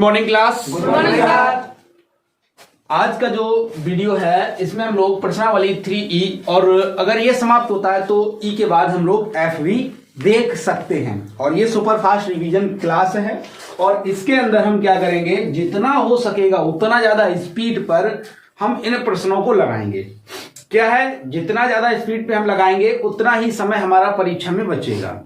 Morning class. Good morning class. आज का जो वीडियो है इसमें हम लोग प्रश्नावली 3E और अगर ये समाप्त होता है तो E के बाद हम लोग F भी देख सकते हैं। और ये सुपर फास्ट रिवीजन क्लास है और इसके अंदर हम क्या करेंगे, जितना हो सकेगा उतना ज्यादा स्पीड पर हम इन प्रश्नों को लगाएंगे। क्या है, जितना ज्यादा स्पीड पे हम लगाएंगे उतना ही समय हमारा परीक्षा में बचेगा।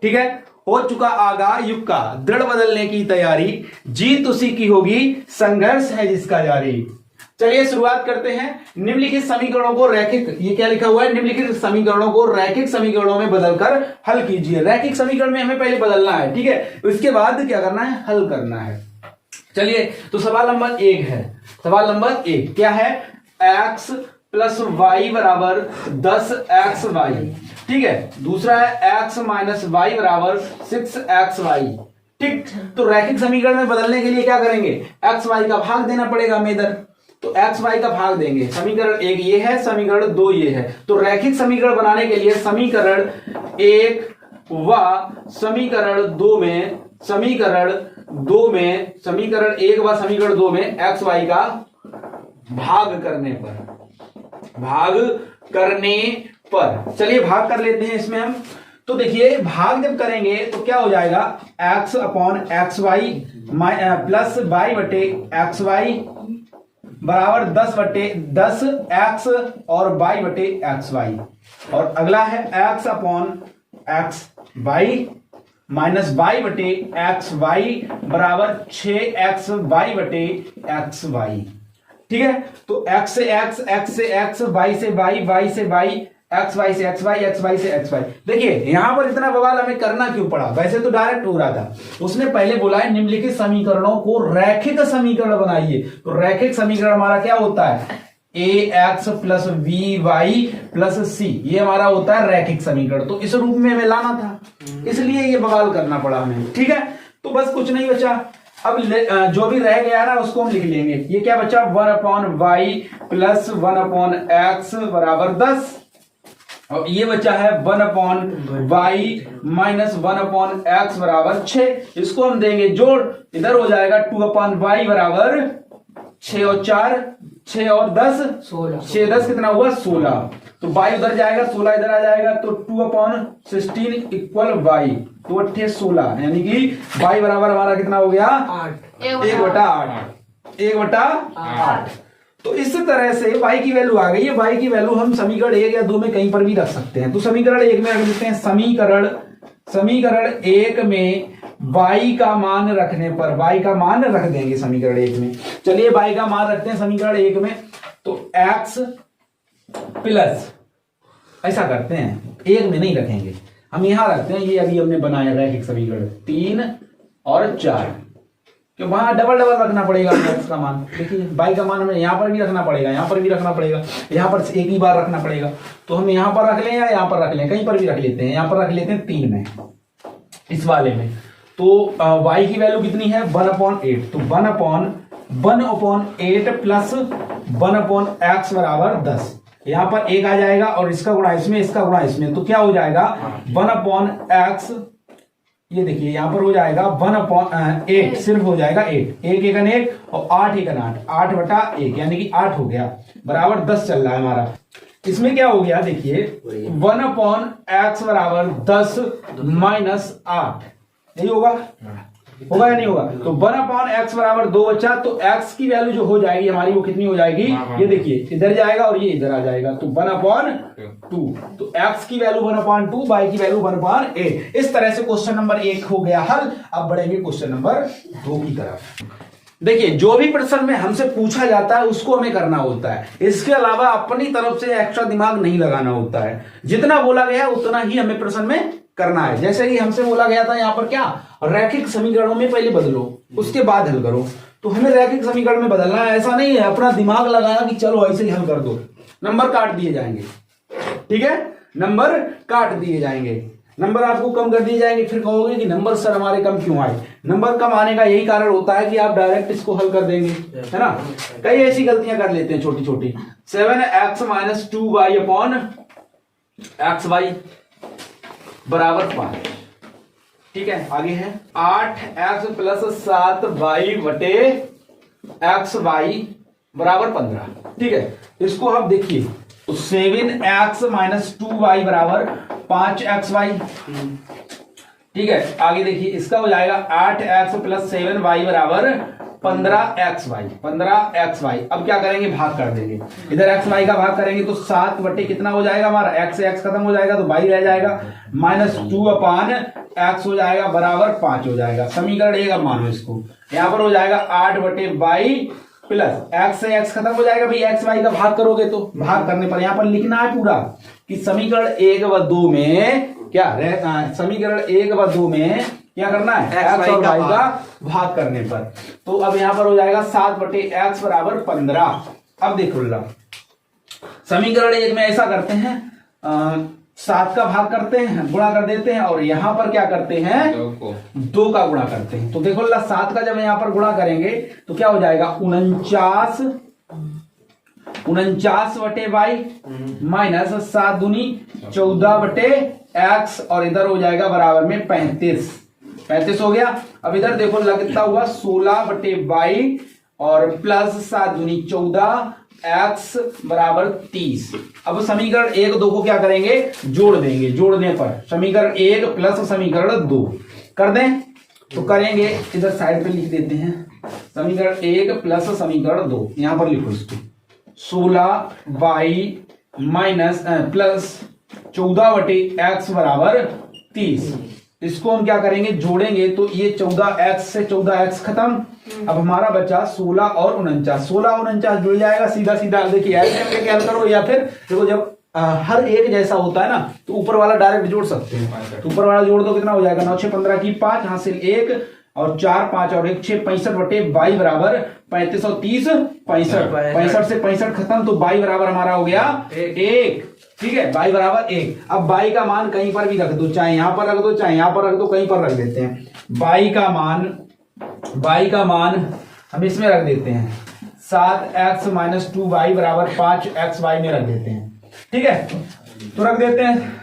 ठीक है, हो चुका आगा युग का दृढ़ बदलने की तैयारी, जीत उसी की होगी संघर्ष है जिसका जारी। चलिए शुरुआत करते हैं। निम्नलिखित समीकरणों को रैखिक, ये क्या लिखा हुआ है, निम्नलिखित समीकरणों को रैखिक समीकरणों में बदलकर हल कीजिए। रैखिक समीकरण में हमें पहले बदलना है, ठीक है, उसके बाद क्या करना है, हल करना है। चलिए तो सवाल नंबर 1 है। सवाल नंबर 1 क्या है, x प्लस वाई बराबर 10xy। ठीक है, दूसरा है x माइनस वाई बराबर 6xy। ठीक, तो रैखिक समीकरण में बदलने के लिए क्या करेंगे, एक्स वाई का भाग देना पड़ेगा हमें इधर, तो एक्स वाई का भाग देंगे। समीकरण 1 ये है, समीकरण 2 ये है। तो रैखिक समीकरण बनाने के लिए समीकरण 1 व समीकरण 2 में समीकरण 1 व समीकरण 2 में एक्स वाई का भाग करने पर चलिए भाग कर लेते हैं इसमें हम। तो देखिए भाग जब करेंगे तो क्या हो जाएगा, x upon x y plus y बटे एक्स वाई बराबर 10 x और y बटे एक्स वाई। और अगला है x upon x y minus y बटे एक्स वाई बराबर 6x y बटे एक्स वाई। ठीक है, तो x से x, y से y से y, एक्स वाई से एक्स वाई, एक्स वाई से एक्स वाई। देखिए यहां पर इतना बवाल हमें करना क्यों पड़ा, वैसे तो डायरेक्ट हो रहा था। उसने पहले बोला है निम्नलिखित समीकरणों को रैखिक समीकरण बनाइए। तो रैखिक समीकरण हमारा क्या होता है, ax plus b y plus c, ये हमारा होता है रैखिक समीकरण। तो इस रूप में हमें लाना था, इसलिए ये बवाल करना पड़ा हमें। ठीक है, तो बस कुछ नहीं बचा। अब जो भी रह गया ना उसको हम लिख लेंगे। ये क्या बचा, 1 upon y plus 1 upon x बराबर 10, और ये बचा है 1 upon y minus 1 upon x बराबर 6। इसको हम देंगे जोड़, इधर हो जाएगा 2 अपॉन वाई बराबर 6 और 4, 6 और 10 16, 6 10 कितना हुआ 16। तो वाई उधर जाएगा, 16 इधर आ जाएगा, तो 2 अपॉन 16 इक्वल वाई, तो 8 16, यानी कि वाई बराबर हमारा कितना हो गया 8, 1/8। तो इस तरह से y की वैल्यू आ गई है। y की वैल्यू हम समीकरण 1 या 2 में कहीं पर भी रख सकते हैं। तो समीकरण 1 में रख देते हैं, समीकरण 1 में y का मान रखने पर, y का मान रख देंगे समीकरण 1 में। चलिए y का मान रखते हैं समीकरण 1 में, तो x प्लस, ऐसा करते हैं 1 में नहीं रखेंगे, हम यहां रखते हैं। ये अभी हमने बनाया रैखिक समीकरण 3 और 4, कि वहां डबल रखना पड़ेगा x का मान। देखिए y का मान हमें यहां पर भी रखना पड़ेगा, यहां पर भी रखना पड़ेगा, यहां पर एक ही बार रखना पड़ेगा। तो हम यहां पर रख लें या यहां पर रख लें, कहीं पर भी रख लेते हैं। यहां पर रख लेते हैं 3 में, इस वाले में। तो y की वैल्यू कितनी है, 1/8। तो 1/8 प्लस 1 एक्स बराबर 10। यहां पर 1 आ जाएगा और इसका गुणा इसमें, इसका गुणा इसमें, तो क्या हो जाएगा 1/x। ये देखिए यहां पर हो जाएगा 1/8, सिर्फ हो जाएगा 8, 1 1 1 और 8 1 8, 8/1, यानी कि 8 हो गया, बराबर 10 चल रहा है हमारा। इसमें क्या हो गया, देखिए 1/x बराबर 10 माइनस 8, यही होगा या नहीं होगा। तो 1/x बराबर 2 बचा, तो x की वैल्यू जो हो जाएगी हमारी वो कितनी हो जाएगी, ये देखिए इधर जाएगा और ये इधर आ जाएगा, तो 1/2। तो x की वैल्यू 1/2, y की वैल्यू 1/8। इस तरह से क्वेश्चन नंबर 1 हो गया हल। अब बढ़ेंगे क्वेश्चन नंबर 2 की तरफ। देखिए जो भी प्रश्न में हमसे पूछा जाता है उसको हमें करना होता है, इसके अलावा अपनी तरफ से एक्स्ट्रा दिमाग नहीं लगाना होता है। जितना बोला गया उतना ही हमें प्रश्न में करना है। जैसे कि हमसे बोला गया था यहाँ पर क्या, रैखिक समीकरणों में पहले बदलो उसके बाद हल करो। तो हमें रैखिक समीकरण में बदलना है, ऐसा नहीं है अपना दिमाग लगाया कि चलो ऐसे ही हल कर दो। नंबर काट दिए जाएंगे, ठीक है, नंबर काट दिए जाएंगे, नंबर आपको कम कर दिए जाएंगे। फिर कहोगे कि नंबर सर हमारे कम क्यों आए। नंबर कम आने का यही कारण होता है कि आप डायरेक्ट इसको हल कर देंगे, है ना। कई ऐसी गलतियां कर लेते हैं छोटी छोटी। 7x minus 2y upon x y बराबर 5। ठीक है, आगे है 8x प्लस 7y बटे एक्स वाई बराबर 15। ठीक है, इसको आप देखिए तो 7x माइनस 2y बराबर 5xy। ठीक है, आगे देखिए इसका हो जाएगा 8x प्लस 7y बराबर 15xy। 15xy। अब क्या करेंगे, भाग कर देंगे, इधर xy का भाग करेंगे तो 7 बटे कितना हो जाएगा हमारा, x से x खत्म हो जाएगा तो y रह जाएगा, माइनस 2 अपान x हो जाएगा बराबर 5 हो जाएगा। समीकरण 1 अब मानो इसको, यहां पर हो जाएगा 8 बटे y प्लस x से x खत्म हो जाएगा, भाई x y का भाग करोगे तो भाग करने पर यहां पर लिखना है पूरा कि समीकरण 1 व 2 में क्या समीकरण 1 व 2 में क्या करना है, x और y का भाग करने पर। तो अब यहां पर हो जाएगा 7 बटे x बराबर 15। अब देखो समीकरण 1 में ऐसा करते हैं 7 का भाग करते हैं, गुणा कर देते हैं, और यहां पर क्या करते हैं 2 का गुणा करते हैं। तो देखो 7 का जब यहां पर गुणा करेंगे तो क्या हो जाएगा 49 बटे वाई माइनस 7 दूनी 14 बटे एक्स, और इधर हो जाएगा बराबर में 35 हो गया। अब इधर देखो लगता हुआ 16 बटे वाई और प्लस 7 दूनी 14 एक्स बराबर 30। अब समीकरण 1 2 को क्या करेंगे, जोड़ देंगे, जोड़ने पर समीकरण 1 प्लस समीकरण 2 कर दें तो करेंगे, इधर साइड पे लिख देते हैं समीकरण 1 प्लस समीकरण 2, यहां पर लिखो इसको 16 वाई माइनस प्लस 14 बटे एक्स बराबर 30। इसको हम क्या करेंगे, जोड़ेंगे तो ये 14x से 14x खत्म। अब हमारा बचा 16 और 49 जुड़ जाएगा सीधा सीधा। देखिए एलसीएम क्या करो, या फिर देखो जब हर एक जैसा होता है ना तो ऊपर वाला डायरेक्ट जोड़ सकते हैं, तो ऊपर वाला जोड़ दो कितना हो जाएगा 9 6 15 की 5 हासिल 1 और 4 5 और 1 6 65 बटे y बराबर 35 और 30 65 से 65 खत्म, तो y बराबर हमारा हो गया 1। ठीक है, y बराबर 1। अब y का मान कहीं पर भी रख दो, चाहे यहां पर रख दो चाहे यहां पर रख दो, कहीं पर रख देते हैं y का मान हम इसमें रख देते हैं 7x माइनस 2y बराबर 5xy में रख देते हैं। ठीक है, तो रख देते हैं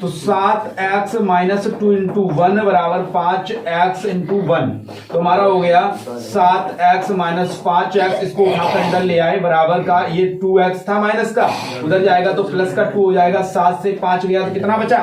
तो 7x माइनस 2 इंटू 1 बराबर 5x इंटू 1, तो हमारा हो गया 7x माइनस 5x, इसको उठाकर इधर ले आए बराबर का, ये 2x था माइनस का, उधर जाएगा तो प्लस का 2 हो जाएगा, 7 से 5 गया तो कितना बचा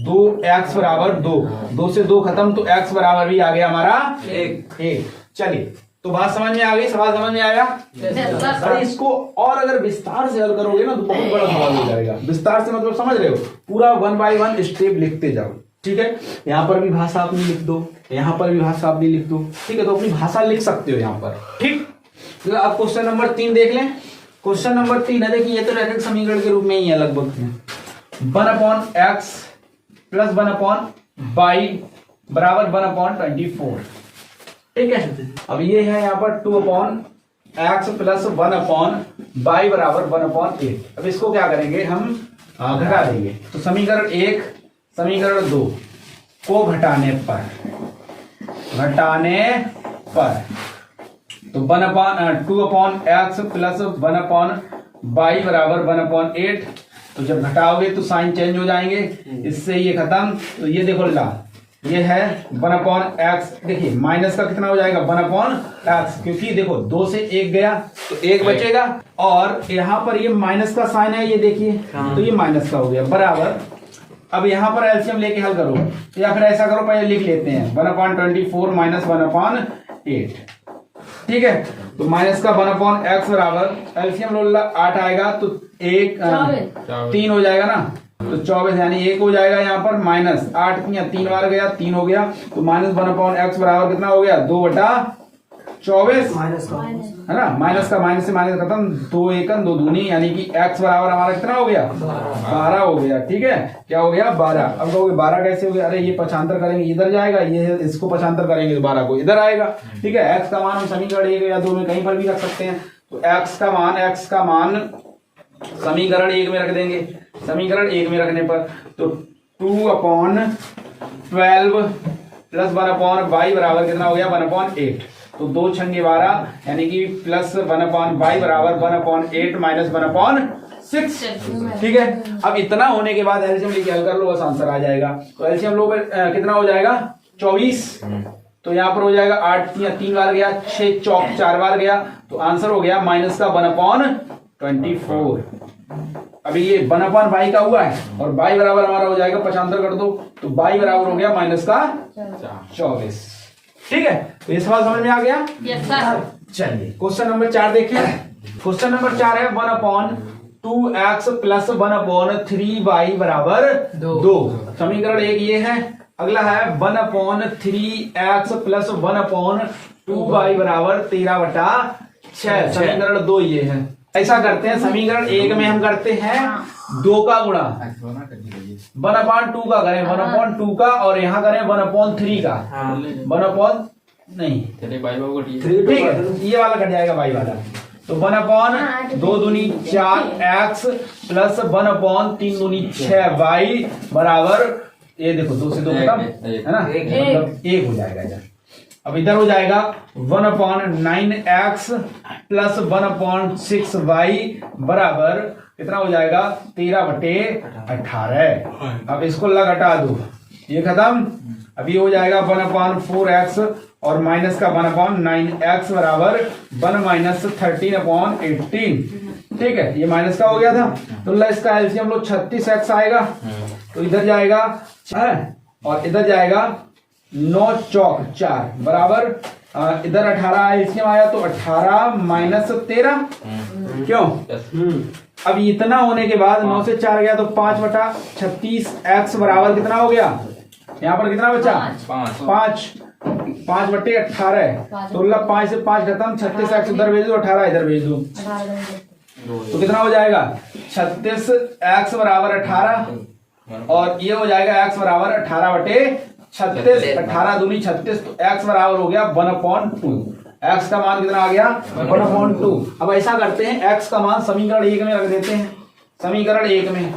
2x बराबर 2 से 2 खत्म, तो x बराबर भी आ गया हमारा 1। चलिए, तो बात समझ में आ गई, सवाल समझ में आया। अरे इसको और अगर विस्तार से हल करोगे ना तो बहुत बड़ा सवाल हो जाएगा। विस्तार से मतलब समझ रहे हो, पूरा 1 बाय 1 स्टेप लिखते जाओ। ठीक है, यहाँ पर भी भाषा अपनी लिख दो, यहाँ पर भी भाषा अपनी लिख दो। ठीक है, तो अपनी भाषा लिख सकते हो यहाँ पर। ठीक, तो अब क्वेश्चन नंबर 3 देख लें। क्वेश्चन नंबर 3 है, देखिए ये तो रैखिक समीकरण के रूप में ही है लगभग 1/x प्लस 1/y बराबर 1/24। ठीक है, अब ये है यहाँ पर 2/x प्लस 1/y बराबर 1/8। अब इसको क्या करेंगे हम घटा देंगे, तो समीकरण 1 समीकरण 2 को घटाने पर तो 2/x प्लस 1/y बराबर 1/8। तो जब घटाओगे तो साइन चेंज हो जाएंगे, इससे ये खत्म, तो ये देखो ये है 1/x। देखिए माइनस का कितना हो जाएगा 1/x, क्योंकि देखो 2 से 1 गया तो 1 बचेगा, और यहाँ पर ये माइनस का साइन है, ये देखिए तो ये माइनस का हो गया बराबर। अब यहाँ पर एलसीएम लेके हल करो, या फिर ऐसा करो पहले लिख लेते हैं 1/24 माइनस 1/8। ठीक है, तो माइनस का 1/x बराबर एलसीएम लो 8 आएगा तो 3 हो जाएगा ना, तो 24 यानी 1 हो जाएगा यहाँ पर, माइनस 8 3 बार गया 3 हो गया, तो माइनस 1/x बराबर कितना हो गया 2/24 है ना, माइनस का माइनस से माइनस खत्म, 2 1 2 दूनी, यानी कि x बराबर हमारा कितना हो गया 12 हो गया। ठीक है, क्या हो गया 12। अब कहोगे 12 कैसे हो गया, अरे ये पक्षांतर करेंगे इधर जाएगा, ये इसको पक्षांतर करेंगे तो 12 को इधर आएगा। ठीक है, x का मान हम समीकरण 1 या 2 में कहीं पर भी रख सकते हैं, तो x का मान समीकरण 1 में रख देंगे। समीकरण 1 में रखने पर तो 2/12 प्लस 1/y बराबर कितना हो गया 1/8, तो 2 छंगे 12 यानी कि प्लस 1/y बराबर 1/8 माइनस 1/7 6। ठीक है, अब इतना होने के बाद एलसीएम लेके हल कर लो, बस आंसर आ जाएगा। तो एलसीएम लो कितना हो जाएगा 24। तो यहाँ पर हो जाएगा 8 या 3 बार गया, 6 चौक 4 बार गया, तो आंसर हो गया माइनस का 1/24। अभी ये 1/बाई का हुआ है और बाई बराबर हमारा हो जाएगा 95 कर दो, तो बाई बराबर हो गया माइनस का 24। ठीक है, तो ये सवाल समझ में आ गया? Yes sir. चलिए क्वेश्चन नंबर 4 देखिए। क्वेश्चन नंबर 4 है 1/2x प्लस 1/3y बराबर 2। समीकरण 1 ये है। अगला है 1/3x प्लस 1/2y बराबर 13/6। समीकरण 2 ये है। ऐसा करते हैं, समीकरण 1 में हम करते हैं 2 का गुणा 1/2 का करें 1/2 का, और यहाँ करें 1/3 का 1 नहीं 3। ठीक है, ये वाला कट जाएगा बाई वाला। तो 1/2 दूनी 4x प्लस 1/3 दूनी 6y बराबर, ये देखो 2 से 2 खत्म है ना, मतलब 1 हो जाएगा इधर। अब इधर हो जाएगा 1/9x प्लस 1/6y बराबर कितना हो जाएगा 13/18। अब इसको लग हटा दो, ये खत्म। अभी हो जाएगा 1/4x और माइनस का 1/9x बराबर 1 - 13/18। ठीक है, ये माइनस का हो गया था, तो इसका एलसीएम लो 36x आएगा। तो इधर जाएगा 6 और इधर जाएगा 9 चौक 4 बराबर इधर 18 एलसीएम आया, तो 18 - 13 क्यों? अब इतना होने के बाद 9 से 4 गया तो 5/36x बराबर कितना हो गया? यहाँ पर कितना बचा? 5/18। तो 5 से 5 खत्म, 36x उधर भेज दो, 18 इधर भेज दो, तो कितना हो जाएगा 36x बराबर 18 और ये हो जाएगा x बराबर 18/36। 18 दूनी 36, तो x बराबर हो गया 1/2। x का मान कितना आ गया 1/2। अब ऐसा करते हैं, x का मान समीकरण 1 में रख देते हैं। समीकरण 1 में,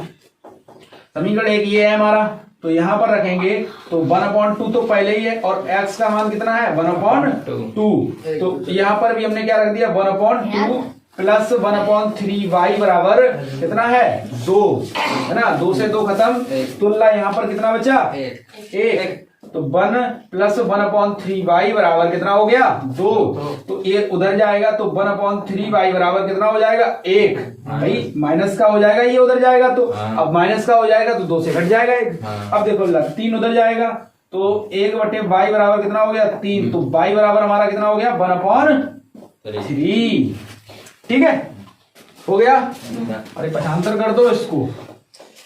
समीकरण 1 ये है हमारा, तो यहां पर रखेंगे तो 1/2 तो पहले ही है और x का मान कितना है 1/2। तो यहां पर भी हमने क्या रख दिया 1/2 प्लस 1/3y बराबर कितना है 2, है ना। 2 से 2 खत्म, तुल्ला यहाँ पर कितना बचा 1। तो 1 प्लस 1/3y बराबर कितना हो गया 2। तो ये उधर जाएगा तो 1/3y बराबर कितना हो जाएगा 1। भाई माइनस का हो जाएगा, ये उधर जाएगा तो अब माइनस का हो जाएगा तो 2 से घट जाएगा 1। अब देखो 3 उधर जाएगा तो 1/y बराबर कितना हो गया 3। तो y बराबर हमारा कितना हो गया 1/3। ठीक है, हो गया। अरे 75 कर दो इसको।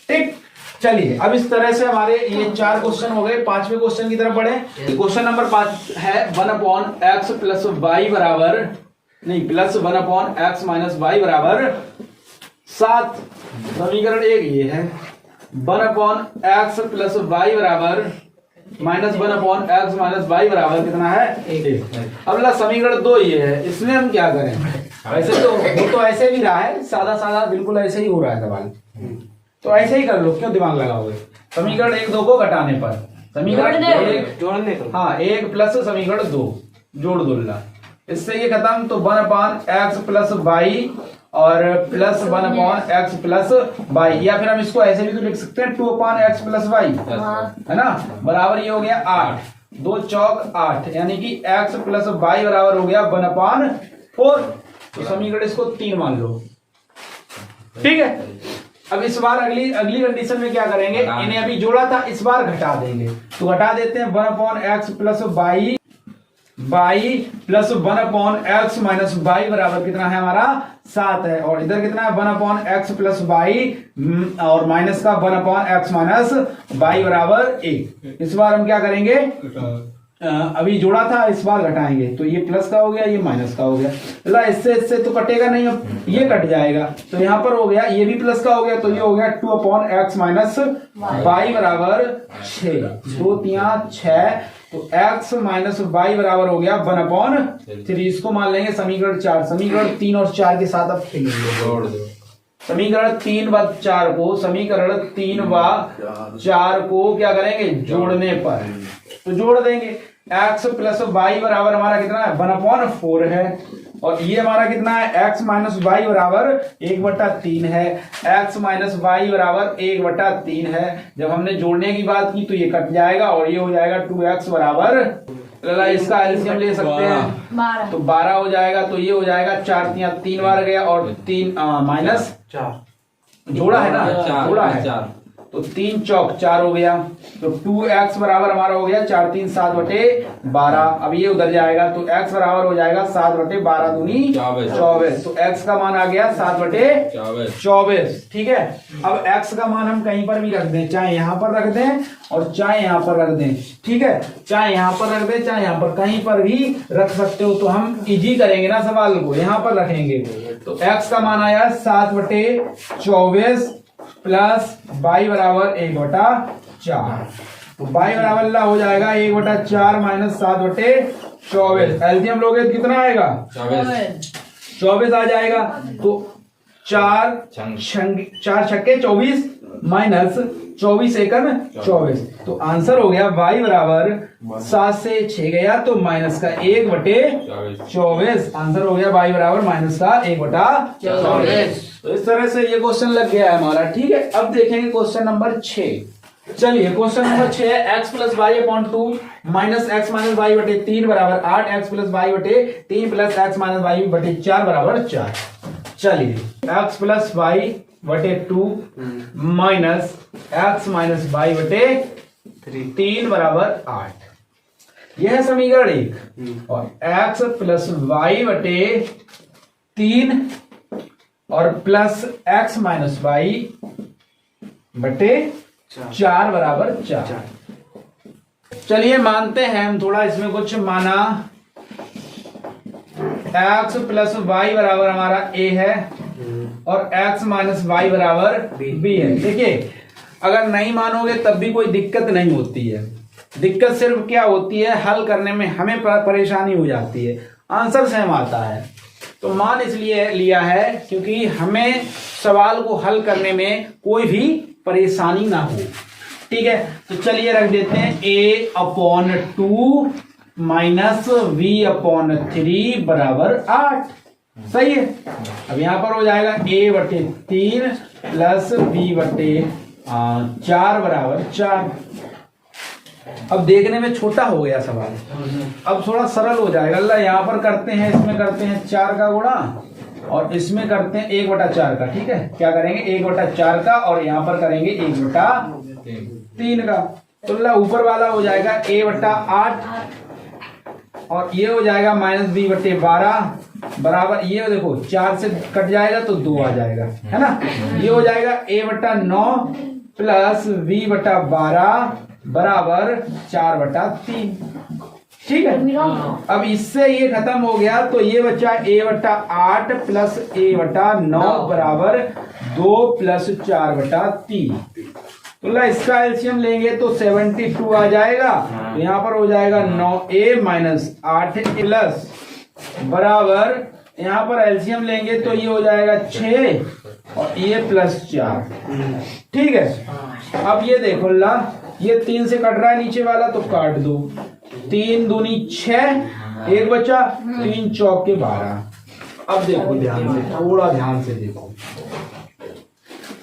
ठीक, चलिए अब इस तरह से हमारे ये 4 क्वेश्चन हो गए। 5वें क्वेश्चन की तरफ बढ़े। क्वेश्चन नंबर 5 है 1/x प्लस y बराबर नहीं प्लस 1/x माइनस y बराबर 7। समीकरण 1 ये है 1/x प्लस y बराबर माइनस 1/x माइनस y बराबर कितना है 1। अगला समीकरण 2 ये है, इसमें हम क्या करें? वैसे तो वो तो ऐसे भी रहा है, सादा सादा बिल्कुल ऐसे ही हो रहा है सवाल, तो ऐसे ही कर लो, क्यों दिमाग लगाओगे? समीकरण 1 2 को घटाने पर समीकरण 1 जोड़ने को, हाँ 1 प्लस समीकरण 2 जोड़ दो, इससे ये खत्म। तो 1/x प्लस y और प्लस 1/x प्लस y, या फिर हम इसको ऐसे भी तो लिख सकते हैं 2/x प्लस y, है ना, बराबर ये हो गया 8। 2 चौक 8, यानी कि x प्लस y बराबर हो गया 1/4। तो समीकरण इसको 3 मान लो। ठीक है, अब इस बार अगली कंडीशन में क्या करेंगे, इन्हें अभी जोड़ा था, इस बार घटा देंगे। तो घटा देते हैं 1/x plus y plus 1/x minus y बराबर कितना है हमारा 7 है, और इधर कितना है 1/x प्लस y और माइनस का 1/x माइनस y बराबर 1। इस बार हम क्या करेंगे, अभी जोड़ा था, इस बार घटाएंगे, तो ये प्लस का हो गया, ये माइनस का हो गया। इससे तो कटेगा नहीं, अब ये कट जाएगा, तो यहाँ पर हो गया, ये भी प्लस का हो गया, तो ये हो गया 2/x माइनस y बराबर 6। 2 3 6, तो x माइनस y बराबर हो गया 1/3। इसको मान लेंगे समीकरण 4। समीकरण 3 और 4 के साथ अब जोड़ दो। समीकरण 3 व 4 को, समीकरण 3 व 4 को क्या करेंगे जोड़ने पर, तो जोड़ देंगे। x प्लस y बराबर हमारा कितना है 1/4 है, और ये हमारा कितना है x माइनस वाई बराबर 1/3 है। x माइनस वाई बराबर 1/3 है। जब हमने जोड़ने की बात की तो ये कट जाएगा और ये हो जाएगा 2x बराबर, इसका एलसीएम ले सकते हैं तो 12 हो जाएगा। तो ये हो जाएगा 4 3 बार गया और 3 माइनस 4 जोड़ा है ना, जोड़ा है तो 3 चौक 4 हो गया। तो 2x बराबर हमारा हो गया 4 3 7/12। अब ये उधर जाएगा तो x बराबर हो जाएगा 7/12 दूनी 24। तो x का मान आ गया 7/24। ठीक है। अब x का मान हम कहीं पर भी रख दें, चाहे यहाँ पर रख दें और चाहे यहाँ पर रख दें। ठीक है, चाहे यहाँ पर रख दें चाहे यहाँ पर, कहीं पर भी रख सकते हो। तो हम इजी करेंगे ना सवाल को, यहाँ पर रखेंगे। तो x का मान आया 7/24 प्लस y बराबर 1/4। तो y बराबर हो जाएगा 1/4 माइनस 7/24। एलसीएम लोगे तो कितना आएगा 24 आ जाएगा। तो 4 छक्के 24 माइनस 24 एकम 24। तो आंसर हो गया y बराबर 7 से 6 गया तो माइनस का 1/24। आंसर हो गया y बराबर माइनस का 1/24। तो इस तरह से ये क्वेश्चन लग गया है हमारा। ठीक है, अब देखेंगे क्वेश्चन नंबर 6। चलिए क्वेश्चन नंबर 6 है x plus y upon 2 minus x minus y बटे 3 बराबर 8, एक्स प्लस वाई बटे 3 प्लस एक्स माइनस वाई बटे 4 बराबर 4। चलिए x प्लस वाई बटे 2 माइनस एक्स माइनस वाई बटे 3 बराबर 8, यह है समीकरण 1। और x प्लस वाई बटे 3 और प्लस x माइनस वाई बटे 4 बराबर 4। चलिए मानते हैं हम थोड़ा इसमें कुछ माना। x प्लस वाई बराबर हमारा a है और x माइनस वाई बराबर b है। देखिए अगर नहीं मानोगे तब भी कोई दिक्कत नहीं होती है। दिक्कत सिर्फ क्या होती है, हल करने में हमें परेशानी हो जाती है। आंसर सेम आता है तो मान इसलिए लिया है क्योंकि हमें सवाल को हल करने में कोई भी परेशानी ना हो। ठीक है, तो चलिए रख देते हैं a/2 माइनस v/3 बराबर 8। सही है। अब यहां पर हो जाएगा a/3 प्लस v/4 बराबर 4। अब देखने में छोटा हो गया सवाल, अब थोड़ा सरल हो जाएगा। अल्लाह यहाँ पर करते हैं, इसमें करते हैं 4 का गुणा और इसमें करते हैं 1/4 का। ठीक है, क्या करेंगे 1/4 का और यहाँ पर करेंगे 1/3 का। तो अल्लाह ऊपर वाला हो जाएगा a/8 और ये हो जाएगा माइनस b/12 बराबर, ये देखो 4 से कट जाएगा तो 2 आ जाएगा, है ना। ये हो जाएगा a/9 प्लस v/12 बराबर 4/3। ठीक है, अब इससे ये खत्म हो गया तो ये बचा a/8 प्लस a/9 बराबर 2 प्लस 4/3। तो इसका एलसीएम लेंगे तो 72 आ जाएगा। तो यहाँ पर हो जाएगा 9a माइनस 8 प्लस बराबर, यहाँ पर एलसीएम लेंगे तो ये हो जाएगा 6 और ये प्लस 4। ठीक है, अब ये देखो ला, ये 3 से कट रहा है नीचे वाला तो काट दो। 3 दूनी 6, एक बचा, 3 चौके 12। अब देखो ध्यान से, थोड़ा ध्यान से देखो,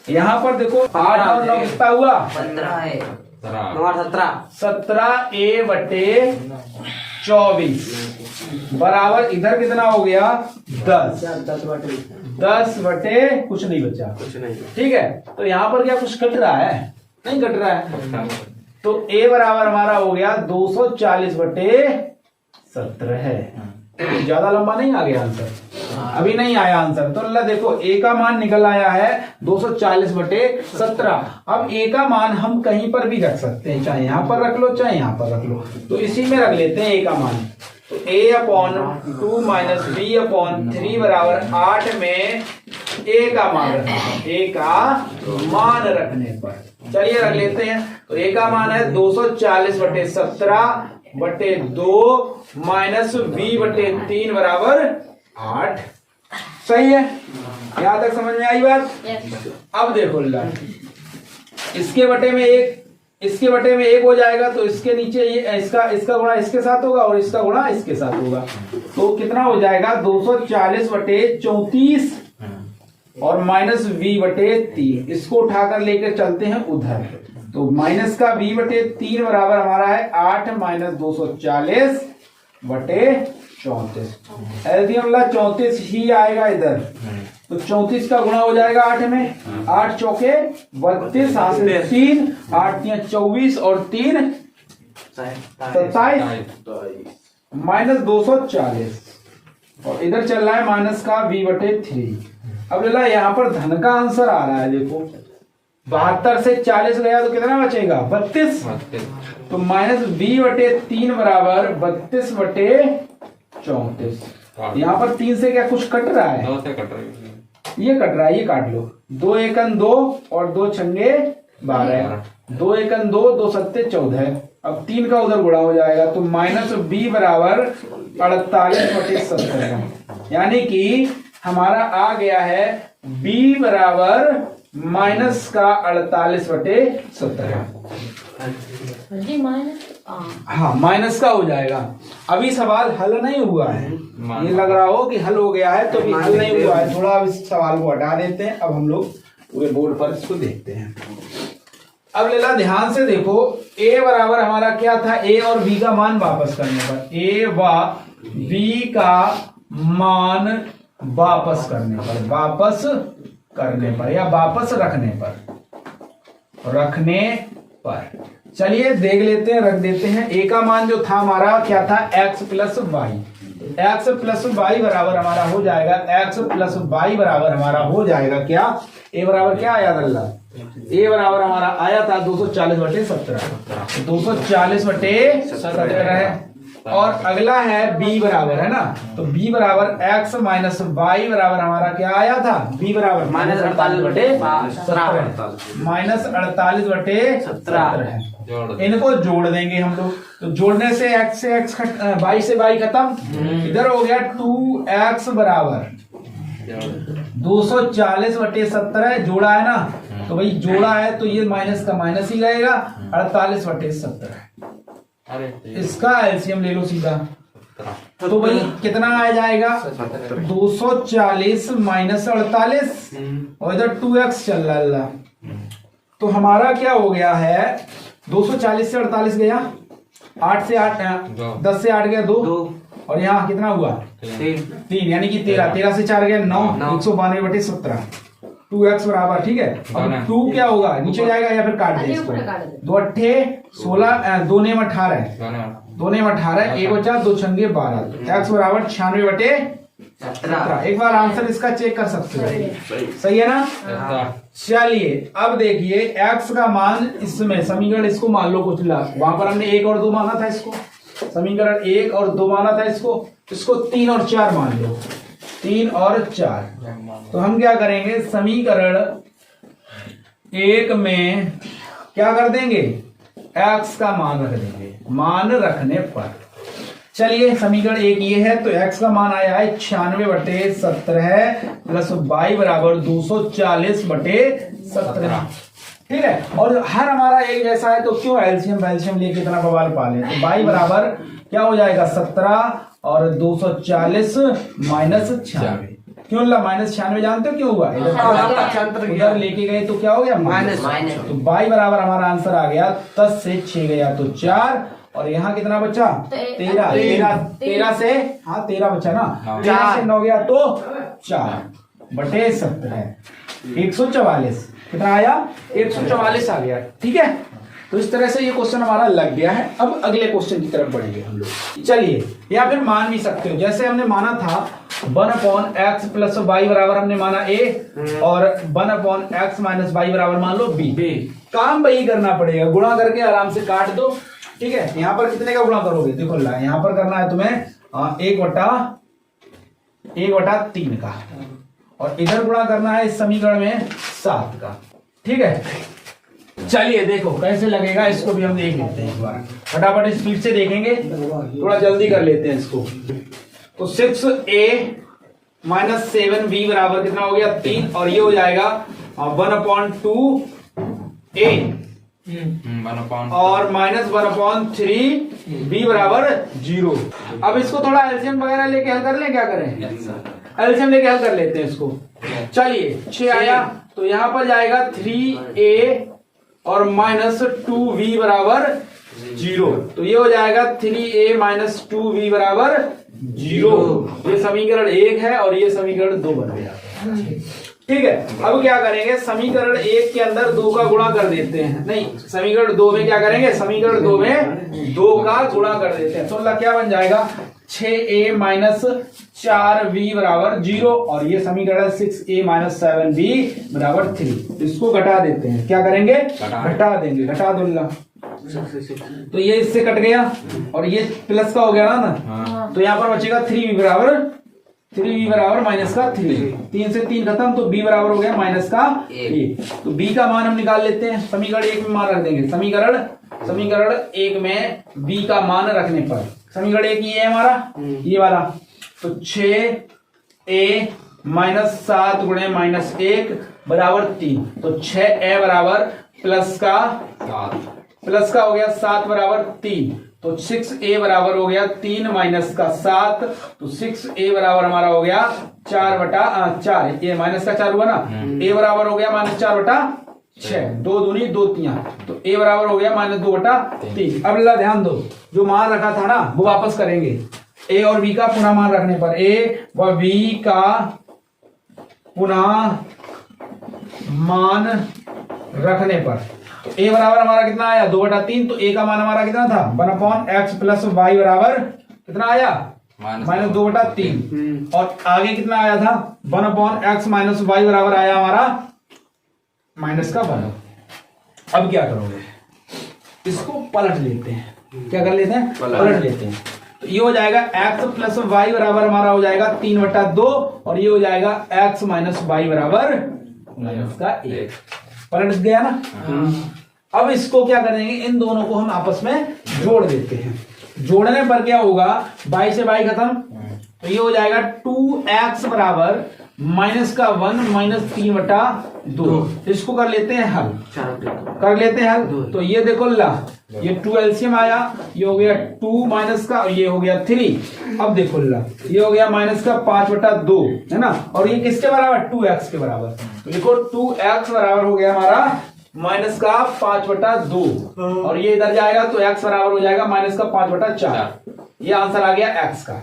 यहाँ पर देखो 8 और 9 कितना हुआ 15 है, 17a बटे 24 बराबर इधर कितना हो गया 10 बटे कुछ नहीं बचा, कुछ नहीं। ठीक है, तो यहाँ पर क्या कुछ कट रहा है, नहीं कट रहा है। तो a बराबर हमारा हो गया 240 बटे 17 है। ज्यादा लंबा नहीं आ गया आंसर, अभी नहीं आया आंसर। तो अल्लाह देखो a का मान निकल आया है 240 बटे 17। अब a का मान हम कहीं पर भी रख सकते हैं, चाहे यहां पर रख लो चाहे यहां पर रख लो। तो इसी में रख लेते हैं a का मान। तो a/2 माइनस b/3 बराबर 8 में a का मान रखना, a का मान रखने पर चलिए रख लेते हैं। तो a का मान है 240 बटे 17 बटे 2 माइनस b/3 बराबर 8। सही है, यहां तक समझ में आई बात। अब देखो इसके बटे में इसके बटे में 1 हो जाएगा, तो इसके नीचे ये इसका गुणा इसके साथ होगा और इसका गुणा इसके साथ होगा, तो कितना हो जाएगा 240 बटे 34 और माइनस v बटे 3। इसको उठाकर लेकर चलते हैं उधर, तो माइनस का v बटे 3 बराबर हमारा है 8 माइनस 240 बटे 34। एलसीएम ला 34 ही आएगा इधर, तो 34 का गुणा हो जाएगा 8 में, 8 चौके 32, 3 8 या 24 और 3 27 माइनस 240 और इधर चल रहा है माइनस का v बटे 3। अब लेला यहाँ पर धन का आंसर आ रहा है, देखो 72 से 40 गया तो कितना बचेगा 32, तो माइनस v बटे 3 बराबर 32 बटे 34। यहाँ पर 3 से क्या कुछ कट रहा है, 2 से कट रही है, ये कट रहा है, ये काट लो, 2 एकन 2 और 2 छंगे 12, 2 एकन 2 2 सत्ते 14। अब 3 का उधर गुणा हो जाएगा, तो माइनस b बराबर 48 बटे 17, यानी कि हमारा आ गया है b बराबर माइनस का 48 बटे 17। हाँ माइनस का हो जाएगा। अभी सवाल हल नहीं हुआ है, ये लग रहा हो कि हल हो गया है, तो अभी हल नहीं हुआ है, थोड़ा अब इस सवाल को हटा देते हैं। अब हम लोग पूरे बोर्ड पर इसको देखते हैं। अब लेला ध्यान से देखो, a बराबर हमारा क्या था, a और b का मान वापस करने पर, a व b का मान वापस करने पर, वापस करने पर या वापस रखने पर चलिए देख लेते हैं, रख देते हैं। a का मान जो था हमारा क्या था, x plus y, x plus y बराबर हमारा हो जाएगा, x प्लस वाई बराबर हमारा हो जाएगा क्या, a बराबर क्या आया अल्लाह, a बराबर हमारा आया था 240 बटे 17, 240 बटे 17 है। और अगला है b बराबर है ना, तो b बराबर x माइनस वाई बराबर हमारा क्या आया था, b बराबर माइनस 48 बटे 17, माइनस 48 बटे 17 है। इनको जोड़ देंगे हम लोग, तो जोड़ने से x से x y से y खत्म, इधर हो गया 2x बराबर 240 बटे 17, जोड़ा है ना, तो भाई जोड़ा है तो ये माइनस का माइनस ही रहेगा, 48 बटे 17। इसका एलसीएम ले लो सीधा, तो भाई कितना आ जाएगा 240 माइनस 48 और इधर 2x चल रहा है, तो हमारा क्या हो गया है 240 से 48 गया, 8 से 8 10 से 8 गया 2 और यहाँ कितना हुआ 3 यानी कि 13 से 4 गया 9, 192 बटे 17, 2x बराबर, ठीक है। अब 2 क्या होगा, नीचे जाएगा या फिर काट दे इसको, 2 अट्ठे 16, 2 नेम 18, 2 नेम 18, 1 बचा 2 छंगे 12, x बराबर 96 बटे 17। एक बार आंसर इसका चेक कर सकते हो, सही है ना। चलिए अब देखिए x का मान, इसमें समीकरण इसको मान लो कुछ लाख, वहां पर हमने 1 और 2 माना था, इसको समीकरण 1 और 2 माना था, इसको 3 और 4 मान लो, 3 और 4। तो हम क्या करेंगे, समीकरण 1 में क्या कर देंगे, x का मान रख देंगे, मान रखने पर। चलिए समीकरण 1 ये है, तो x का मान आया है 96 बटे 17 प्लस y बराबर 240 बटे 17, ठीक है। और हर हमारा एक जैसा है, तो क्यों एलसीएम लेके इतना बवाल पाले, तो y बराबर क्या हो जाएगा 17 और 240 माइनस 96, क्यों ला माइनस 96 जानते हो क्यों हुआ, इधर लेके गए तो क्या हो गया माइनस, तो y बराबर हमारा आंसर आ गया 10 से 6 गया तो 4, और यहाँ कितना बचा 13 से, हाँ 13 बचा ना, 13 से 9 गया तो 4 बटे 17, 144 कितना आया 144 आ गया, ठीक है। तो इस तरह से ये क्वेश्चन हमारा लग गया है। अब अगले क्वेश्चन की तरफ बढ़ेंगे हम लोग, चलिए, या फिर मान भी सकते हो, जैसे हमने माना था 1/x प्लस वाई बराबर हमने माना a और 1/x माइनस वाई बराबर मान लो b, काम वही करना पड़ेगा, गुणा करके आराम से काट दो, ठीक है। यहाँ पर कितने का गुणा करोगे, देखो यहाँ पर करना है तुम्हें 1/3 का, और इधर गुणा करना है इस समीकरण में 7 का, ठीक है। चलिए देखो कैसे लगेगा, इसको भी हम देख लेते हैं एक बार, फटाफट स्पीड से देखेंगे, थोड़ा जल्दी कर लेते हैं इसको। तो 6a माइनस 7b बराबर कितना हो गया 3, और ये हो जाएगा 1/2a, और -1/3 b बराबर 0। अब इसको थोड़ा एलसीएम वगैरह लेके हल कर लें, क्या करें? एलसीएम लेके हल कर लेते हैं इसको। चलिए 6 आया तो यहाँ पर जाएगा 3a और -2v बराबर 0। तो ये हो जाएगा 3a - 2v बराबर 0। ये समीकरण 1 है और ये समीकरण 2 बन गया। ठीक है, अब क्या करेंगे? समीकरण 1 के अंदर 2 का गुणा कर देते हैं। नहीं, समीकरण 2 में क्या करेंगे? समीकरण 2 में 2 का गुणा कर देते हैं। तो क्या बन जाएगा? 6a - 4v बराबर 0 और ये समीकरण 6a - 7b बराबर 3। इसको घटा देते हैं। क्या करेंगे? घटा देंगे। घटा दूंगा तो ये इससे कट गया और ये प्लस का हो गया ना। तो यहाँ पर बचेगा 3b बराबर -3। 3 से 3 खत्म तो b बराबर हो गया -1। तो b का मान हम निकाल लेते हैं। समीकरण 1 में मान रख देंगे। समीकरण 1 में b का मान रखने पर समीकरण 1 ये है हमारा, ये वाला। तो 6a - 7 × -1 बराबर 3। तो 6a बराबर प्लस का हो गया 7 बराबर 3। तो 6a बराबर हो गया 3 - का 7। तो 6a बराबर हमारा हो गया 4/4। ये माइनस का 4 हुआ ना। a बराबर हो गया -4/6। 2 दूनी 2 तियां। तो a बराबर हो गया -2/3। अब ला ध्यान दो, जो मान रखा था ना वो वापस करेंगे। a और b का पुनः मान रखने पर, a व b का पुनः मान रखने पर तो a बराबर हमारा कितना आया? 2/3। तो a का मान हमारा कितना था? 1/x + y बराबर कितना आया? -2/3। और आगे कितना आया था? 1/x - y बराबर आया हमारा -1। अब क्या करोगे? इसको पलट लेते हैं। क्या कर लेते हैं? पलट लेते हैं। तो ये हो जाएगा x + y बराबर हमारा हो जाएगा 3/2 और ये हो जाएगा x - y बराबर -1। पलट गया ना। अब इसको क्या करेंगे? इन दोनों को हम आपस में जोड़ देते हैं। जोड़ने पर क्या होगा? y से y खत्म। तो ये हो जाएगा 2x बराबर -1 - 3/2। इसको कर लेते हैं हल। तो ये देखो ये 2 एलसीएम आया। ये हो गया 2 माइनस का, ये हो गया 3। अब देखो ये हो गया -5/2 है ना। और ये किसके बराबर? 2x के बराबर। तो देखो 2x बराबर हो गया हमारा -5/2 और ये इधर जाएगा तो x बराबर हो जाएगा -5/4। ये आंसर आ गया x का।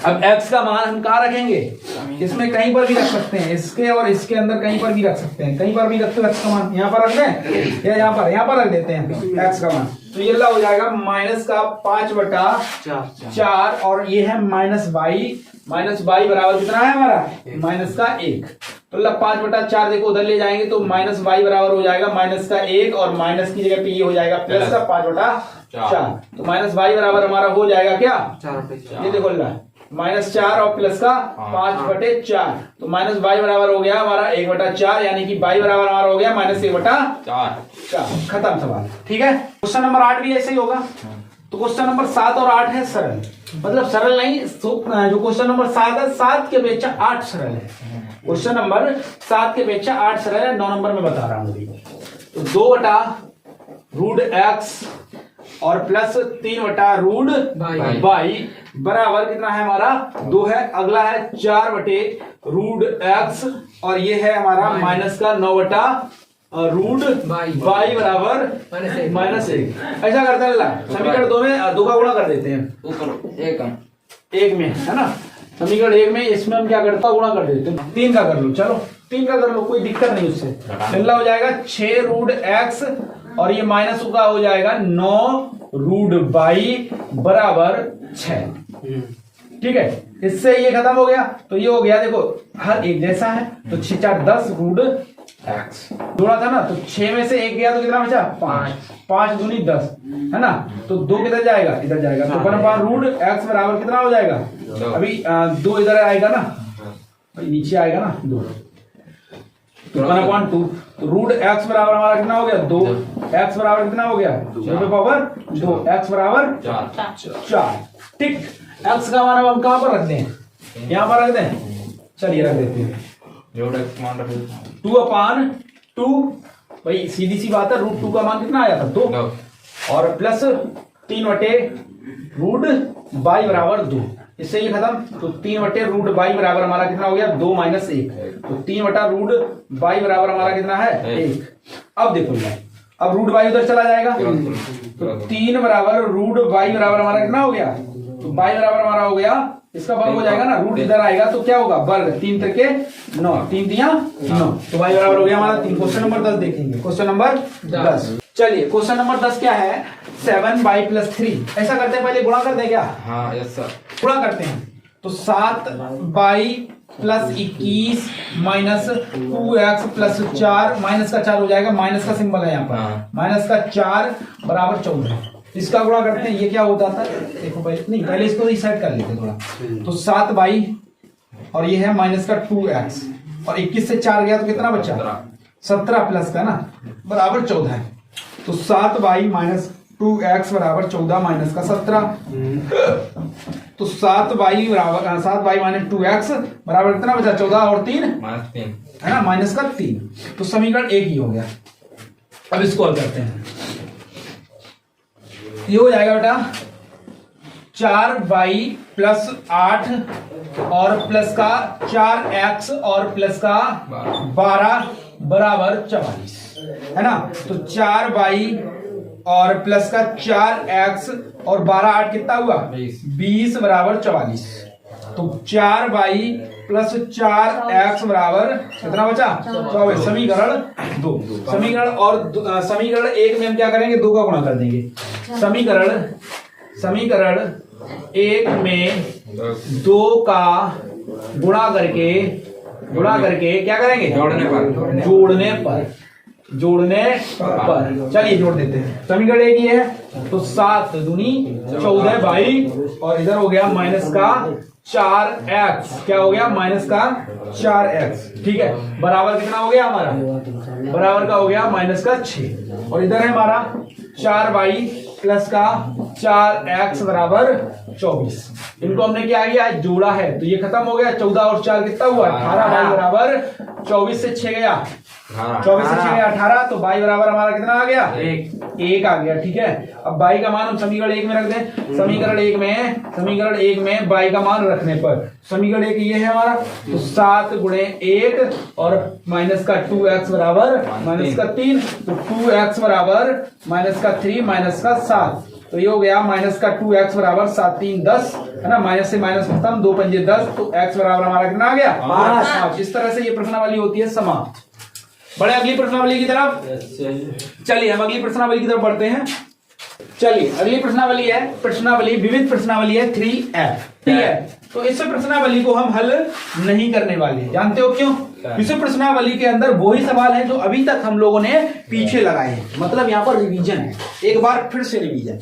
अब x का मान हम कहाँ रखेंगे? इसमें कहीं पर भी रख सकते हैं, इसके और इसके अंदर कहीं पर भी रख सकते हैं। कहीं पर भी रखते हो x का मान, यहाँ पर रख दें या यहाँ पर रख देते हैं x का मान। तो ये हो जाएगा -5/4 और ये है -y बराबर कितना है हमारा? -1। तो 5/4 देखो उधर ले जाएंगे तो -y बराबर हो जाएगा -1 और माइनस की जगह पे ये हो जाएगा प्लस का 5/4। तो -y बराबर हमारा हो जाएगा क्या? 4/4। ये देखो -4 और प्लस का 5/4। तो -y बराबर हो गया हमारा 1/4 यानी कि y बराबर हमारा हो गया -1/4। खत्म सवाल। ठीक है। क्वेश्चन नंबर 8 भी ऐसे ही होगा। तो क्वेश्चन नंबर 7 और 8 है सरल, मतलब सरल नहीं, जो क्वेश्चन नंबर 7 है 7 के अपेक्षा 8 सरल है। क्वेश्चन नंबर 7 के अपेक्षा 8 सरल है। 9 नंबर में बता रहा हूं अभी। तो 2/√x और प्लस 3/√y बराबर कितना है हमारा? 2 है। अगला है 4/√x और ये है हमारा -9/√y बराबर -1। ऐसा करते हैं समीकरण 2 में 2 का गुणा कर देते हैं। एक में है ना, समीकरण 1 में इसमें हम क्या करते हैं? गुणा कर देते हैं। 3 का कर लो, चलो 3 का कर लो, कोई दिक्कत नहीं उससे। पहला हो जाएगा 6√x और ये माइनस का हो जाएगा 9√y बराबर 6। ठीक है, इससे ये खत्म हो गया। तो ये हो गया, देखो हर एक जैसा है। तो 6 4 10√x जोड़ा था ना, तो 6 में से 1 गया तो कितना बचा? 5। 5 दूनी 10 है ना। तो 2 किधर जाएगा? इधर जाएगा। तो 1/√x बराबर कितना हो जाएगा? अभी 2 इधर आएगा ना, नीचे आएगा ना 2। तो 1/2। तो √x बराबर हमारा कितना हो गया? 2। x बराबर कितना हो गया? 2 x बराबर 4। ठीक। x का मान हम कहां पर रख दें? यहां पर रख दें। चलिए रख देते हैं 2/2 भाई सीधी सी बात है, √2 का मान कितना आया था 2 और प्लस 3/√y बराबर 2। इससे ये खत्म। तो 3/√y बराबर हमारा कितना हो गया 2 - 1। तो 3/√y बराबर हमारा कितना है 1। अब देखो यार, अब √y उधर चला जाएगा तो 3 बराबर √y बराबर हमारा कितना हो गया, तो y बराबर हमारा हो गया, इसका वर्ग हो जाएगा ना, रूट इधर आएगा तो क्या होगा वर्ग, 3 त्रिके 9, 3 तिया 9, तो y बराबर हो गया हमारा 3। क्वेश्चन नंबर 10 देखेंगे, क्वेश्चन नंबर 10। चलिए क्वेश्चन नंबर 10 क्या है, 7y + 3। ऐसा करते हैं पहले गुणा कर दें क्या? हाँ यस सर, गुणा करते हैं तो 7y + 21 माइनस 2x + 4 माइनस का 4 हो जाएगा, माइनस का सिंबल है यहाँ पर, माइनस का 4 बराबर 14। इसका गुणा करते हैं, ये क्या होता था देखो पहले, नहीं पहले इसको रीसेट कर लेते थोड़ा। तो 7y और ये है माइनस का 2x और 21 से 4 गया तो कितना बचा 17 प्लस का ना बराबर 14 है। तो 7y - 2x बराबर 14 माइनस का 17। तो 7y - 2x बराबर कितना बचा 14 और 3 है ना, माइनस का 3। तो समीकरण 1 ही हो गया। अब इसको हल करते हैं, ये हो जाएगा बेटा 4y + 8 और प्लस का 4x और प्लस का 12 बराबर 44 है ना। तो 4y और प्लस का 4x और 12 8 कितना हुआ 20 बराबर 44। तो 4y + 4x बराबर कितना बचा 24। समीकरण 2। समीकरण और समीकरण 1 में हम क्या करेंगे 2 का गुणा कर देंगे। समीकरण 1 में 2 का गुणा करके क्या करेंगे जोड़ने पर चलिए जोड़ देते हैं। समीकरण 1 ये है तो 7 दूनी 14y और इधर हो गया माइनस का 4x, क्या हो गया माइनस का 4x, ठीक है, बराबर कितना हो गया हमारा, बराबर का हो गया माइनस का 6 और इधर है हमारा 4y प्लस का 4x बराबर 24। इनको हमने क्या किया जोड़ा है तो ये खत्म हो गया। 14 और 4 कितना हुआ 18y बराबर 24 से 6 गया 24 से 6 गया 18। तो y बराबर हमारा कितना आ गया 1 आ गया, ठीक है। अब y का मान हम समीकरण 1 में रख दें। समीकरण 1 में y का मान रखने पर समीकरण 1 ये है हमारा, तो 7 × 1 और माइनस का 2x बराबर माइनस का 3, तो 2x बराबर माइनस का 3 माइनस का 7, तो ये हो गया माइनस का 2x बराबर 7 3 10 है ना, माइनस से माइनस खत्म 2 5 10, तो x बराबर हमारा कितना आ गया 5। इस तरह से ये प्रश्नावली होती है समाप्त। बढ़े अगली प्रश्नावली की तरफ। चलिए हम अगली प्रश्नावली की तरफ बढ़ते हैं। चलिए अगली प्रश्नावली विविध प्रश्नावली है 3F, ठीक है। तो इस प्रश्नावली को हम हल नहीं करने वाले, जानते हो क्यों? इस प्रश्नावली के अंदर वही सवाल है जो अभी तक हम लोगों ने पीछे लगाए हैं, मतलब यहाँ पर रिवीजन है, एक बार फिर से रिवीजन।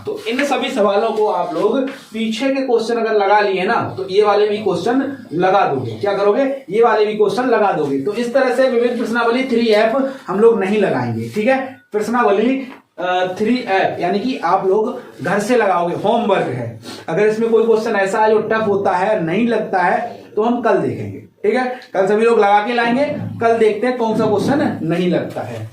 तो इन सभी सवालों को आप लोग पीछे के क्वेश्चन अगर लगा लिए ना तो ये वाले भी क्वेश्चन लगा दोगे। क्या करोगे? ये वाले भी क्वेश्चन लगा दोगे। तो इस तरह से विविध प्रश्नावली 3F हम लोग नहीं लगाएंगे, ठीक है। प्रश्नावली 3F यानी कि आप लोग घर से लगाओगे, होमवर्क है। अगर इसमें कोई क्वेश्चन ऐसा है जो टफ होता है नहीं लगता है तो हम कल देखेंगे, ठीक है। कल सभी लोग लगा के लाएंगे, कल देखते हैं कौन सा क्वेश्चन नहीं लगता है।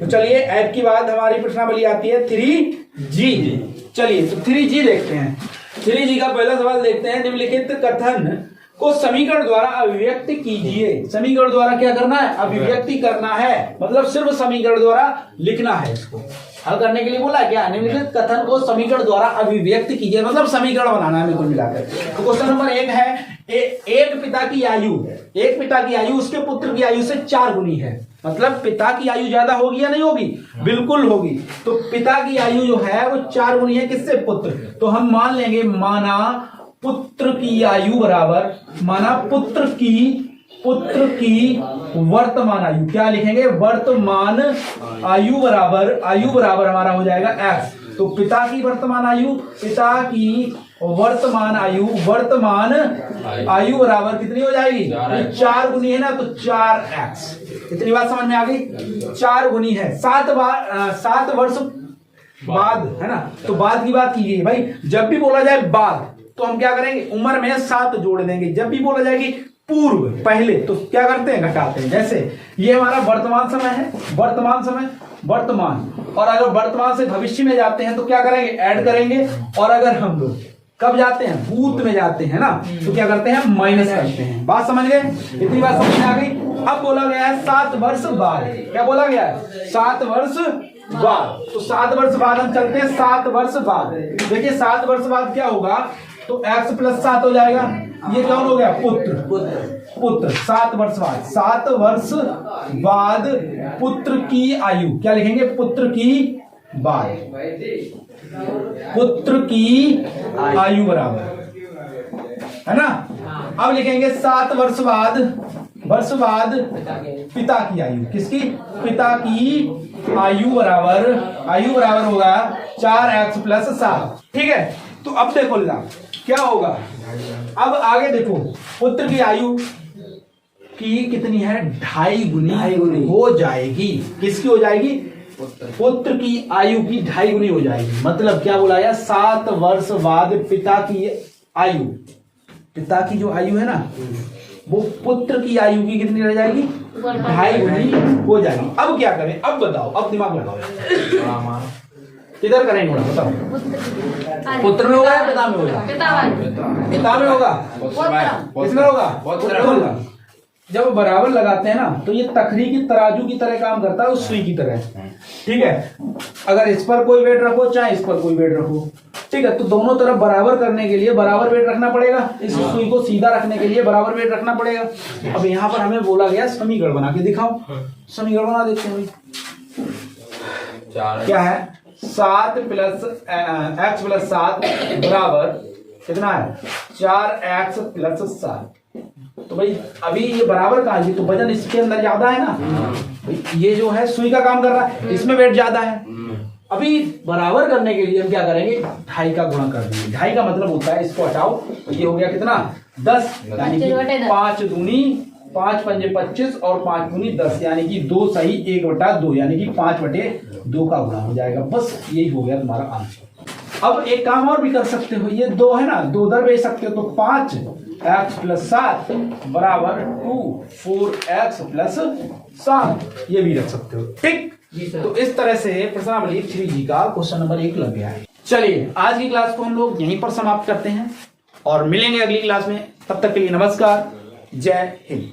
तो चलिए ऐप की बात हमारी प्रश्नावली आती है 3G। चलिए तो 3G देखते हैं। 3G का पहला सवाल देखते हैं। निम्नलिखित कथन को समीकरण द्वारा अभिव्यक्त कीजिए। समीकरण द्वारा क्या करना है? अभिव्यक्ति करना है, मतलब सिर्फ समीकरण द्वारा लिखना है। इसको हल करने के लिए बोला क्या? निम्नलिखित कथन को समीकरण द्वारा अभिव्यक्त कीजिए, मतलब समीकरण बनाना है कुल मिलाकर। तो क्वेश्चन नंबर 1 है एक पिता की आयु उसके पुत्र की आयु से 4 गुनी है, मतलब पिता की आयु ज्यादा होगी या नहीं होगी? बिल्कुल होगी। तो पिता की आयु जो है वो 4 गुनी है किससे? पुत्र। तो हम मान लेंगे माना पुत्र की आयु बराबर, माना पुत्र की वर्तमान आयु, क्या लिखेंगे? वर्तमान आयु बराबर हमारा हो जाएगा x। तो पिता की वर्तमान आयु बराबर कितनी हो जाएगी? 4 गुनी है ना, तो 4x। इतनी बात समझ में आ गई? 4 गुनी है 7 वर्ष बाद, है ना। तो बाद की बात कीजिए भाई, जब भी बोला जाए बाद तो हम क्या करेंगे? उम्र में 7 जोड़ देंगे। जब भी बोला जाएगी पूर्व पहले, तो क्या करते हैं घटाते हैं। जैसे ये हमारा वर्तमान समय है, वर्तमान समय वर्तमान, और अगर वर्तमान से भविष्य में जाते हैं तो क्या करेंगे, ऐड करेंगे। और अगर हम लोग कब जाते हैं, भूत में जाते हैं ना, तो क्या करते हैं, माइनस करते हैं। बात समझ गए, इतनी बात समझ में आ गई। अब बोला गया है 7 वर्ष बाद, क्या बोला गया है, 7 वर्ष बाद। तो 7 वर्ष बाद हम चलते हैं 7 वर्ष बाद। देखिए 7 वर्ष बाद क्या होगा, तो x + 7 हो जाएगा। ये कौन हो गया, पुत्र, पुत्र 7 वर्ष बाद, 7 वर्ष बाद पुत्र की आयु, क्या लिखेंगे, पुत्र की बाद, पुत्र की आयु बराबर, है ना। अब लिखेंगे 7 वर्ष बाद पिता की आयु, किसकी, पिता की आयु बराबर होगा 4x + 7। ठीक है, तो अब देखो ला क्या होगा। अब आगे देखो, पुत्र की आयु की कितनी है, 2.5 गुनी हो जाएगी। किसकी हो जाएगी, पुत्र की आयु की 2.5 गुनी हो जाएगी। मतलब क्या बोला है, 7 वर्ष बाद पिता की आयु, पिता की जो आयु है ना, वो पुत्र की आयु की कितनी रह जाएगी, 2.5 गुनी हो जाएगी। अब क्या करें, अब बताओ, अब दिमाग लगाओ, किधर करेंगे थोड़ा बताओ, पुत्र में होगा या पिता में होगा, पिता में होगा, किसमें होगा, पुत्र होगा। जब बराबर लगाते हैं ना, तो ये तखरी की तराजू की तरह काम करता है, उस सुई की तरह। ठीक है, अगर इस पर कोई वेट रखो चाहे इस पर कोई वेट रखो, ठीक है, तो दोनों तरफ बराबर करने के लिए बराबर वेट रखना पड़ेगा। इस सुई को सीधा रखने के लिए बराबर वेट रखना पड़ेगा। अब यहाँ पर हमें बोला गया समीकरण बना के दिखाओ, समीकरण बना देते हैं। क्या है, 7 + x + 7 बराबर कितना है, 4x + 7। तो भाई अभी ये बराबर कहा है, तो वजन इसके अंदर ज्यादा है ना, ये जो है सुई का काम कर रहा है, इसमें वेट ज्यादा है। अभी बराबर करने के लिए हम क्या करेंगे, 2.5 का गुणा कर देंगे। 2.5 का मतलब होता है, इसको हटाओ, तो ये हो गया कितना, 10, यानी कि 5 दूनी 5 पंजे 25 और 5 दूनी 10, यानी कि 2 सही 1/2, यानी कि 5/2 का गुणा हो जाएगा। बस यही हो गया तुम्हारा आंसर। अब एक काम और भी कर सकते हो, ये 2 है ना, 2 उधर भेज सकते हो, तो 5x + 7 बराबर 4x + 7, ये भी रख सकते हो। ठीक, तो इस तरह से प्रश्नावली 3G का क्वेश्चन नंबर 1 लग गया है। चलिए आज की क्लास को हम लोग यहीं पर समाप्त करते हैं और मिलेंगे अगली क्लास में। तब तक के लिए नमस्कार, जय हिंद।